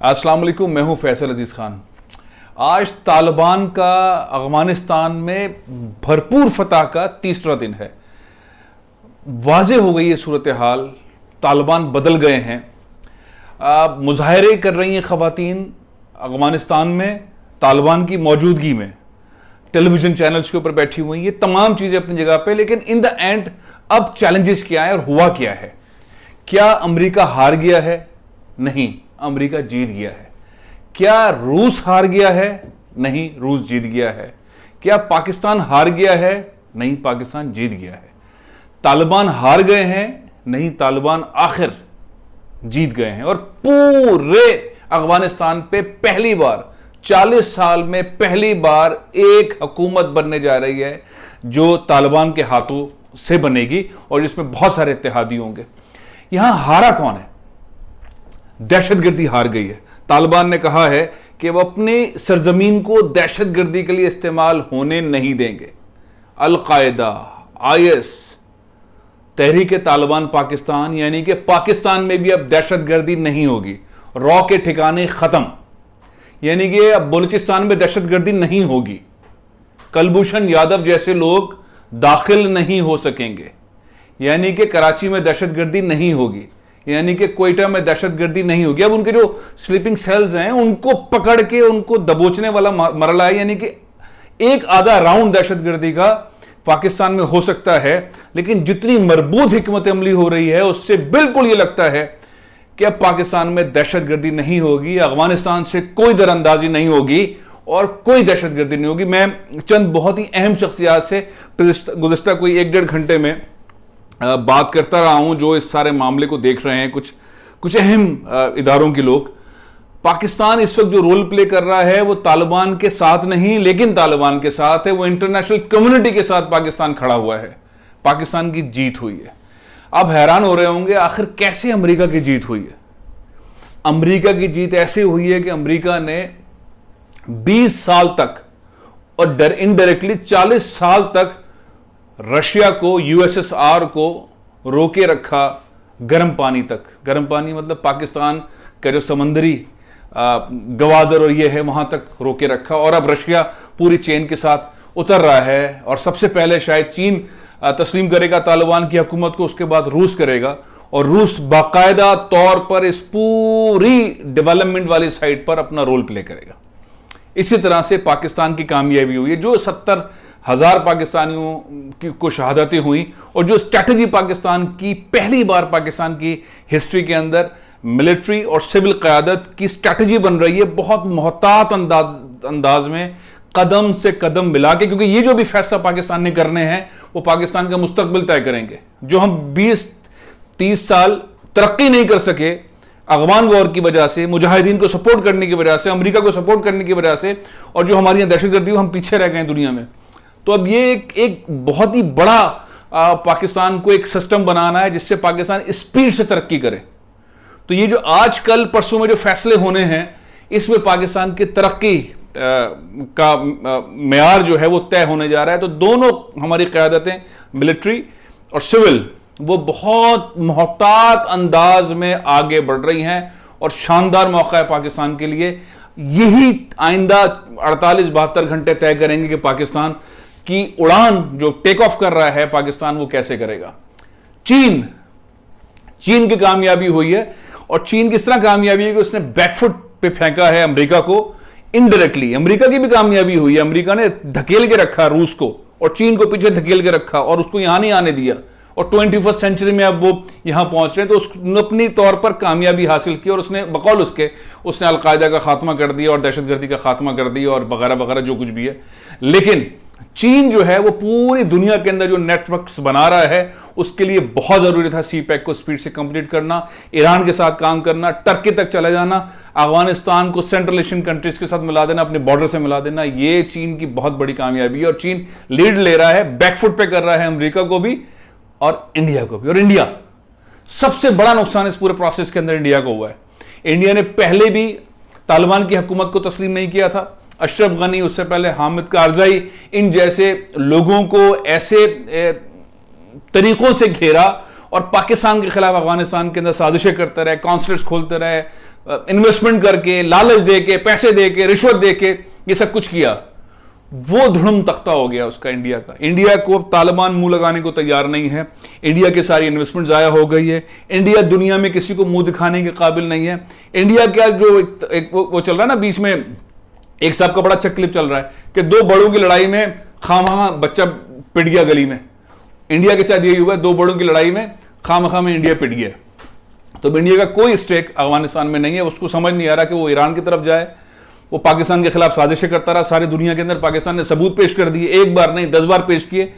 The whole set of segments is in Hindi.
अस्सलाम वालेकुम, मैं हूं फैसल अजीज खान। आज तालिबान का अफगानिस्तान में भरपूर फतह का तीसरा दिन है। वाज़ेह हो गई है सूरत हाल, तालिबान बदल गए हैं। मुजाहरे कर रही हैं ख़वातीन अफगानिस्तान में तालिबान की मौजूदगी में, टेलीविज़न चैनल्स के ऊपर बैठी हुई हैं। ये तमाम चीज़ें अपनी जगह पे, लेकिन इन द एंड अब चैलेंजेस क्या है और हुआ क्या है? क्या अमेरिका हार गया है? नहीं, अमेरिका जीत गया है। क्या रूस हार गया है? नहीं, रूस जीत गया है। क्या पाकिस्तान हार गया है? नहीं, पाकिस्तान जीत गया है। तालिबान हार गए हैं? नहीं, तालिबान आखिर जीत गए हैं। और पूरे अफगानिस्तान पे पहली बार 40 साल में पहली बार एक हुकूमत बनने जा रही है जो तालिबान के हाथों से बनेगी और जिसमें बहुत सारे इत्तेहादी होंगे। यहां हारा कौन है? दहशतगर्दी हार गई है। तालिबान ने कहा है कि वह अपनी सरजमीन को दहशतगर्दी के लिए इस्तेमाल होने नहीं देंगे। अल-कायदा, आईएस, तहरीक तालिबान पाकिस्तान, यानी कि पाकिस्तान में भी अब दहशतगर्दी नहीं होगी। रॉ के ठिकाने खत्म, यानी कि अब बलूचिस्तान में दहशतगर्दी नहीं होगी। कुलभूषण यादव जैसे लोग दाखिल नहीं हो सकेंगे, यानी कि कराची में दहशतगर्दी नहीं होगी, यानी कि क्वेटा में दहशतगर्दी नहीं होगी। अब उनके जो स्लीपिंग सेल्स हैं उनको पकड़ के उनको दबोचने वाला मरला है, यानी कि एक आधा राउंड दहशतगर्दी का पाकिस्तान में हो सकता है। लेकिन जितनी मरबूत हिकमत अमली हो रही है उससे बिल्कुल यह लगता है कि अब पाकिस्तान में दहशतगर्दी नहीं होगी, अफगानिस्तान से कोई दरअंदाजी नहीं होगी और कोई दहशतगर्दी नहीं होगी। मैं चंद बहुत ही अहम शख्सियात से गुज़िश्ता कोई 1-1.5 घंटे में बात करता रहा हूं जो इस सारे मामले को देख रहे हैं। कुछ अहम इदारों के लोग। पाकिस्तान इस वक्त जो रोल प्ले कर रहा है वो तालिबान के साथ नहीं, लेकिन तालिबान के साथ है। वो इंटरनेशनल कम्युनिटी के साथ पाकिस्तान खड़ा हुआ है। पाकिस्तान की जीत हुई है। अब हैरान हो रहे होंगे आखिर कैसे अमेरिका की जीत हुई है। अमेरिका की जीत ऐसे हुई है कि अमेरिका ने 20 साल तक और इनडायरेक्टली 40 साल तक रशिया को, यूएसएसआर को रोके रखा गर्म पानी तक। गर्म पानी मतलब पाकिस्तान का जो समंदरी गवादर और ये है, वहां तक रोके रखा। और अब रशिया पूरी चेन के साथ उतर रहा है और सबसे पहले शायद चीन तस्लीम करेगा तालिबान की हुकूमत को, उसके बाद रूस करेगा। और रूस बाकायदा तौर पर इस पूरी डेवलपमेंट वाली साइड पर अपना रोल प्ले करेगा। इसी तरह से पाकिस्तान की कामयाबी हुई है। जो 70,000 पाकिस्तानियों को शहादतें हुई और जो स्ट्रैटेजी पाकिस्तान की पहली बार पाकिस्तान की हिस्ट्री के अंदर मिलिट्री और सिविल क़यादत की स्ट्रैटेजी बन रही है, बहुत मोहतात अंदाज में, कदम से कदम मिला के, क्योंकि ये जो भी फैसला पाकिस्तान ने करने हैं वो पाकिस्तान का मुस्तकबिल तय करेंगे। जो हम 20-30 साल तरक्की नहीं कर सके अफगान वॉर की वजह से, मुजाहिदीन को सपोर्ट करने की वजह से, अमेरिका को सपोर्ट करने की वजह से, और जो हमारी दहशतगर्दी हम पीछे रह गए दुनिया में। तो अब ये एक बहुत ही बड़ा पाकिस्तान को एक सिस्टम बनाना है जिससे पाकिस्तान स्पीड से तरक्की करे। तो ये जो आज कल परसों में जो फैसले होने हैं इसमें पाकिस्तान की तरक्की का मेयार जो है वो तय होने जा रहा है। तो दोनों हमारी क़यादतें, मिलिट्री और सिविल, वो बहुत मोहतात अंदाज में आगे बढ़ रही हैं और शानदार मौका है पाकिस्तान के लिए। यही आइंदा 48-72 घंटे तय करेंगे कि पाकिस्तान की उड़ान जो टेक ऑफ कर रहा है पाकिस्तान वो कैसे करेगा। चीन की कामयाबी हुई है और चीन किस तरह कामयाबी है कि उसने बैकफुट पे फेंका है अमेरिका को इनडायरेक्टली। अमेरिका की भी कामयाबी हुई है। अमेरिका ने धकेल के रखा रूस को और चीन को पीछे धकेल के रखा और उसको यहां नहीं आने दिया, और 21वीं सेंचुरी में अब वो यहां पहुंच रहे हैं। तो उसने अपनी तौर पर कामयाबी हासिल की और उसने बकौल उसने अलकायदा का खात्मा कर दिया और दहशतगर्दी का खात्मा कर दिया और वगैरह वगैरह जो कुछ भी है। लेकिन चीन जो है वो पूरी दुनिया के अंदर जो नेटवर्क्स बना रहा है उसके लिए बहुत जरूरी था सीपैक को स्पीड से कंप्लीट करना, ईरान के साथ काम करना, टर्की तक चला जाना, अफगानिस्तान को सेंट्रल एशियन कंट्रीज के साथ मिला देना, अपने बॉर्डर से मिला देना। ये चीन की बहुत बड़ी कामयाबी है और चीन लीड ले रहा है, बैकफुट पे कर रहा है अमेरिका को भी और इंडिया को भी। और इंडिया, सबसे बड़ा नुकसान इस पूरे प्रोसेस के अंदर इंडिया को हुआ है। इंडिया ने पहले भी तालिबान की हुकूमत को तस्लीम नहीं किया था। अशरफ गनी, उससे पहले हामिद कारजाई, इन जैसे लोगों को ऐसे तरीकों से घेरा और पाकिस्तान के खिलाफ अफगानिस्तान के अंदर साजिशें करते रहे, कॉन्सुलेट्स खोलते रहे, इन्वेस्टमेंट करके, लालच दे के, पैसे दे के, रिश्वत दे के ये सब कुछ किया, वो धुड़म तख्ता हो गया उसका इंडिया का। इंडिया को तालिबान मुंह लगाने को तैयार नहीं है, इंडिया की सारी इन्वेस्टमेंट जाया हो गई है, इंडिया दुनिया में किसी को मुंह दिखाने के काबिल नहीं है। इंडिया का जो वो चल रहा है ना, बीच में एक साहब का बड़ा अच्छा क्लिप चल रहा है कि दो बड़ों की लड़ाई में खामखा बच्चा पिट गया गली में। इंडिया के साथ यही हुआ, दो बड़ों की लड़ाई में खामखा में इंडिया पिट गया। तो इंडिया का कोई स्टेक अफगानिस्तान में नहीं है, उसको समझ नहीं आ रहा कि वो ईरान की तरफ जाए, वो पाकिस्तान के खिलाफ साजिशें करता रहा सारी दुनिया के अंदर। पाकिस्तान ने सबूत पेश कर दिए, एक बार नहीं 10 बार पेश किए।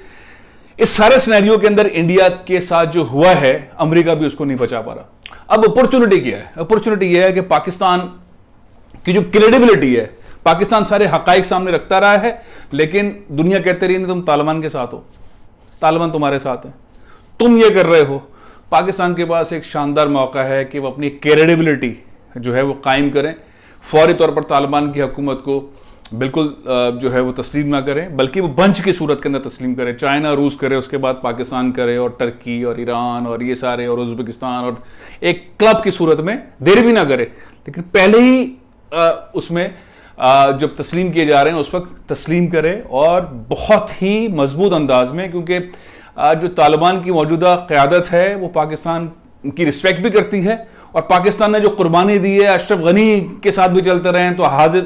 इस सारे सिनेरियो के अंदर इंडिया के साथ जो हुआ है, अमेरिका भी उसको नहीं बचा पा रहा। अब अपॉर्चुनिटी क्या है? अपॉर्चुनिटी यह है कि पाकिस्तान की जो क्रेडिबिलिटी है, पाकिस्तान सारे हकाइक सामने रखता रहा है, लेकिन दुनिया कहते रही नहीं तुम तालिबान के साथ हो, तालिबान तुम्हारे साथ है, तुम ये कर रहे हो। पाकिस्तान के पास एक शानदार मौका है कि वो अपनी क्रेडिबिलिटी जो है वो कायम करें, फौरी तौर पर तालिबान की हुकूमत को बिल्कुल जो है वो तस्लीम ना करें, बल्कि वो बंच की सूरत के अंदर तस्लीम करें। चाइना रूस करे, उसके बाद पाकिस्तान करे, और टर्की और ईरान और ये सारे, और उज़्बेकिस्तान, और एक क्लब की सूरत में देर भी ना करे, लेकिन पहले ही उसमें जब तस्लीम किए जा रहे हैं उस वक्त तस्लीम करें, और बहुत ही मजबूत अंदाज में, क्योंकि जो तालिबान की मौजूदा क़यादत है वो पाकिस्तान की रिस्पेक्ट भी करती है, और पाकिस्तान ने जो कुर्बानी दी है, अशरफ गनी के साथ भी चलते रहे हैं, तो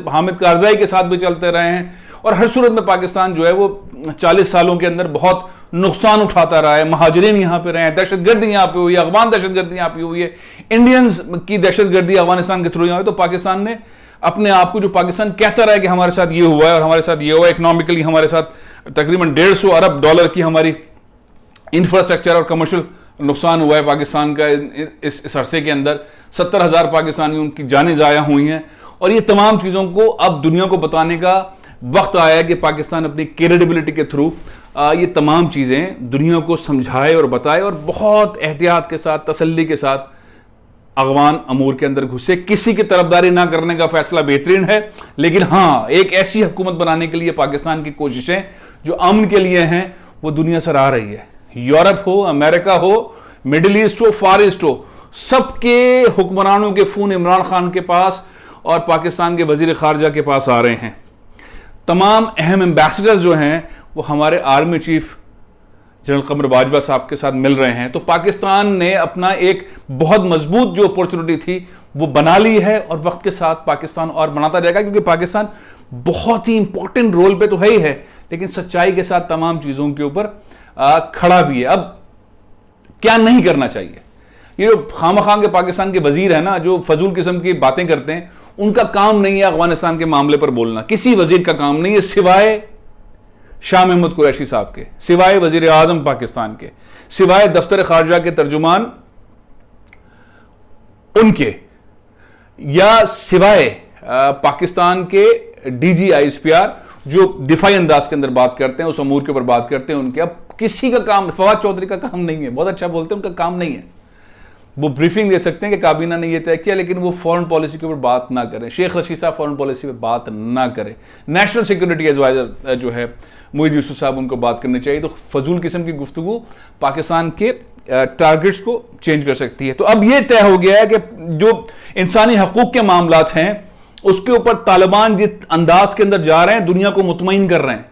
हामिद कारजाई के साथ भी चलते रहे हैं, और हर सूरत में पाकिस्तान जो है वो 40 सालों के अंदर बहुत नुकसान उठाता रहा है। महाजरीन यहाँ पे रहे हैं, दहशतगर्दी यहाँ पे हुई है, अफगान दहशतगर्दी यहाँ पे हुई है, इंडियंस की दहशतगर्दी अफगानिस्तान के थ्रू यहाँ हुई। तो पाकिस्तान ने अपने आप को, जो पाकिस्तान कहता रहा है कि हमारे साथ ये हुआ है और हमारे साथ ये हुआ, इकोनॉमिकली हमारे साथ तकरीबन $150 अरब की हमारी इंफ्रास्ट्रक्चर और कमर्शियल नुकसान हुआ है पाकिस्तान का इस अरसे के अंदर। 70,000 पाकिस्तानी उनकी जानें ज़ाया हुई हैं, और ये तमाम चीज़ों को अब दुनिया को बताने का वक्त आया है कि पाकिस्तान अपनी क्रेडिबिलिटी के थ्रू ये तमाम चीज़ें दुनिया को समझाए और बताए, और बहुत एहतियात के साथ, तसल्ली के साथ अफगान अमूर के अंदर घुसे। किसी की तरफदारी ना करने का फैसला बेहतरीन है, लेकिन हाँ, एक ऐसी हुकूमत बनाने के लिए पाकिस्तान की कोशिशें जो अमन के लिए हैं वो दुनिया से आ रही है। यूरोप हो, अमेरिका हो, मिडिल ईस्ट हो, फार ईस्ट हो, सबके हुक्मरानों के फोन इमरान खान के पास और पाकिस्तान के वजीर खारजा के पास आ रहे हैं। तमाम अहम एम्बेसडर्स जो हैं वो हमारे आर्मी चीफ जनरल कमर बाजवा साहब के साथ मिल रहे हैं। तो पाकिस्तान ने अपना एक बहुत मजबूत जो अपॉर्चुनिटी थी वो बना ली है, और वक्त के साथ पाकिस्तान और बनाता जाएगा, क्योंकि पाकिस्तान बहुत ही इंपॉर्टेंट रोल पे तो है ही है, लेकिन सच्चाई के साथ तमाम चीजों के ऊपर खड़ा भी है। अब क्या नहीं करना चाहिए? ये जो खामखा के पाकिस्तान के वजीर है ना, जो फजूल किस्म की बातें करते हैं, उनका काम नहीं है अफगानिस्तान के मामले पर बोलना, किसी वजीर का काम नहीं है सिवाय शाह महमूद कुरैशी साहब के, सिवाय वजीर आजम पाकिस्तान के, सिवाय दफ्तर खारजा के तर्जुमान उनके, या सिवाय पाकिस्तान के DGISPR जो दिफाई अंदाज के अंदर बात करते हैं, उस अमूर के ऊपर बात करते हैं उनके। अब किसी का काम, फवाद चौधरी का काम नहीं है, बहुत अच्छा बोलते हैं, उनका काम नहीं है। वो ब्रीफिंग दे सकते हैं कि काबीना ने ये तय किया, लेकिन वो फॉरेन पॉलिसी के ऊपर बात ना करें। शेख रशीद साहब फॉरेन पॉलिसी पे बात ना करें। नेशनल सिक्योरिटी एडवाइजर जो है मोहिद यूसुफ साहब, उनको बात करनी चाहिए। तो फजूल किस्म की गुफ्तगू पाकिस्तान के टारगेट्स को चेंज कर सकती है। तो अब ये तय हो गया है कि जो इंसानी हकूक के मामलात हैं उसके ऊपर तालिबान जिस अंदाज के अंदर जा रहे हैं, दुनिया को मुतमईन कर रहे हैं।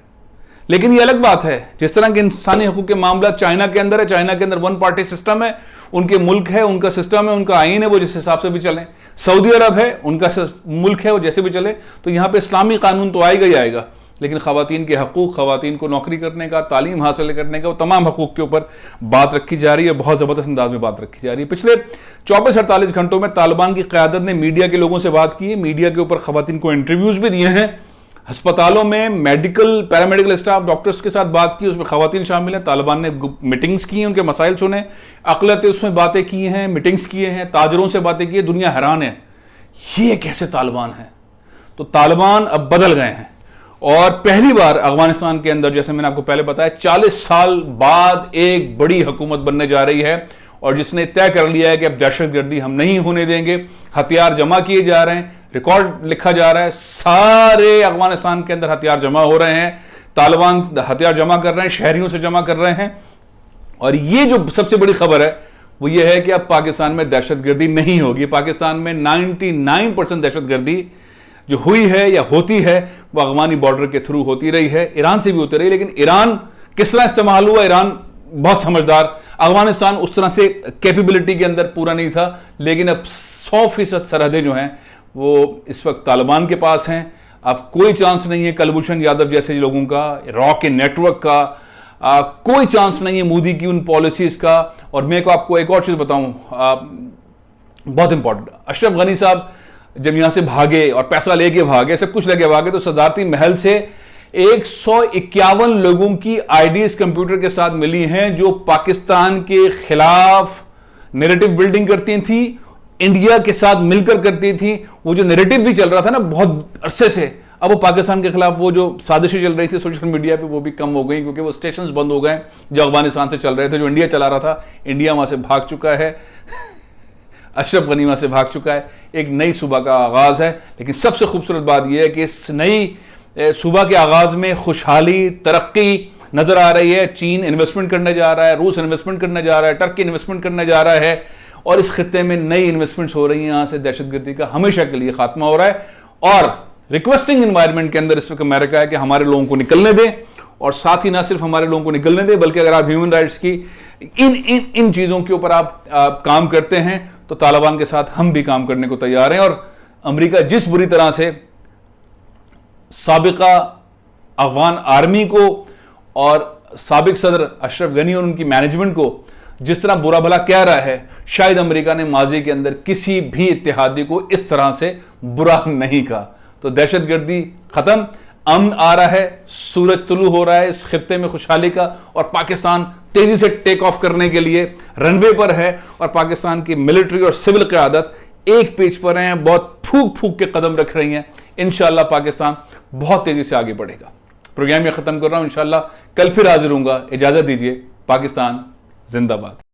लेकिन ये अलग बात है, जिस तरह के इंसानी हकूक के मामला चाइना के अंदर है, चाइना के अंदर 1 पार्टी सिस्टम है, उनके मुल्क है, उनका सिस्टम है, उनका आईन है, वो जिस हिसाब से भी चले। सऊदी अरब है, उनका मुल्क है, वो जैसे भी चले। तो यहाँ पे इस्लामी कानून तो आएगा ही आएगा, लेकिन खवातीन के हकूक, खवातीन को नौकरी करने का, तालीम हासिल करने का, वो तमाम हकूक के ऊपर बात रखी जा रही है, बहुत ज़बरदस्त अंदाज में बात रखी जा रही है। पिछले 24-48 घंटों में तालिबान की क़यादत ने मीडिया के लोगों से बात की है, मीडिया के ऊपर खवातीन को इंटरव्यूज़ भी दिए हैं, अस्पतालों में मेडिकल, पैरामेडिकल स्टाफ, डॉक्टर्स के साथ बात की, उसमें खवातीन शामिल हैं। तालिबान ने मीटिंग्स की हैं, उनके मसाइल सुने, अक़लियतें उसमें बातें की हैं, मीटिंग्स किए हैं, ताजरों से बातें की है। दुनिया हैरान है, ये कैसे तालिबान है? तो तालिबान अब बदल गए हैं, और पहली बार अफगानिस्तान के अंदर, जैसे मैंने आपको पहले बताया, 40 साल बाद एक बड़ी हुकूमत बनने जा रही है, और जिसने तय कर लिया है कि अब दहशतगर्दी हम नहीं होने देंगे। हथियार जमा किए जा रहे हैं, रिकॉर्ड लिखा जा रहा है, सारे अफगानिस्तान के अंदर हथियार जमा हो रहे हैं, तालिबान हथियार जमा कर रहे हैं, शहरियों से जमा कर रहे हैं। और ये जो सबसे बड़ी खबर है वो ये है कि अब पाकिस्तान में दहशतगर्दी नहीं होगी। पाकिस्तान में 99% दहशतगर्दी जो हुई है या होती है वो अफगानी बॉर्डर के थ्रू होती रही है, ईरान से भी होती रही। लेकिन ईरान किस तरह इस्तेमाल हुआ, ईरान बहुत समझदार। अफगानिस्तान उस तरह से कैपेबिलिटी के अंदर पूरा नहीं था, लेकिन अब 100% सरहदें जो हैं वो इस वक्त तालिबान के पास हैं। अब कोई चांस नहीं है कुलभूषण यादव जैसे लोगों का, रॉ के नेटवर्क का, कोई चांस नहीं है मोदी की उन पॉलिसीज का। और मैं को आपको एक और चीज बताऊं, बहुत इंपॉर्टेंट, अशरफ गनी साहब जब यहां से भागे और पैसा लेके भागे, सब कुछ लेके भागे, तो सदारती महल से 151 लोगों की आईडीज कंप्यूटर के साथ मिली हैं जो पाकिस्तान के खिलाफ नैरेटिव बिल्डिंग करती थी, इंडिया के साथ मिलकर करती थी। वो जो नैरेटिव भी चल रहा था ना बहुत अरसे से, अब वो पाकिस्तान के खिलाफ वो जो साजिशें चल रही थी सोशल मीडिया पे वो भी कम हो गई, क्योंकि वो स्टेशंस बंद हो गए जो अफगानिस्तान से चल रहे थे, जो इंडिया चला रहा था। इंडिया वहां से भाग चुका है, अशरफ गनी वहां से भाग चुका है। एक नई सूबा का आगाज है। लेकिन सबसे खूबसूरत बात यह है कि इस नई सूबा के आगाज में खुशहाली, तरक्की नजर आ रही है। चीन इन्वेस्टमेंट करने जा रहा है, रूस इन्वेस्टमेंट करने जा रहा है, टर्की इन्वेस्टमेंट करने जा रहा है, और इस खित्ते में नई इन्वेस्टमेंट्स हो रही हैं। यहां से दहशतगर्दी का हमेशा के लिए खात्मा हो रहा है। और रिक्वेस्टिंग एनवायरनमेंट के अंदर इस वक्त अमेरिका है कि हमारे लोगों को निकलने दें, और साथ ही ना सिर्फ हमारे लोगों को निकलने दें, बल्कि अगर आप ह्यूमन राइट्स की इन चीजों के ऊपर आप काम करते हैं तो तालिबान के साथ हम भी काम करने को तैयार हैं। और अमेरिका जिस बुरी तरह से साबिका अफगान आर्मी को और साबिक सदर अशरफ गनी और उनकी मैनेजमेंट को जिस तरह बुरा भला कह रहा है, शायद अमेरिका ने माजी के अंदर किसी भी इत्तेहादी को इस तरह से बुरा नहीं कहा। तो दहशतगर्दी खत्म, अमन आ रहा है, सूरज तुलू हो रहा है इस खित्ते में खुशहाली का, और पाकिस्तान तेजी से टेक ऑफ करने के लिए रनवे पर है। और पाकिस्तान की मिलिट्री और सिविल क़यादत एक पेज पर हैं, बहुत फूक फूक के कदम रख रही हैं। इंशाल्लाह पाकिस्तान बहुत तेजी से आगे बढ़ेगा। प्रोग्राम में खत्म कर रहा हूं, इंशाल्लाह कल फिर हाजिर होऊंगा। इजाजत दीजिए। पाकिस्तान जिंदाबाद।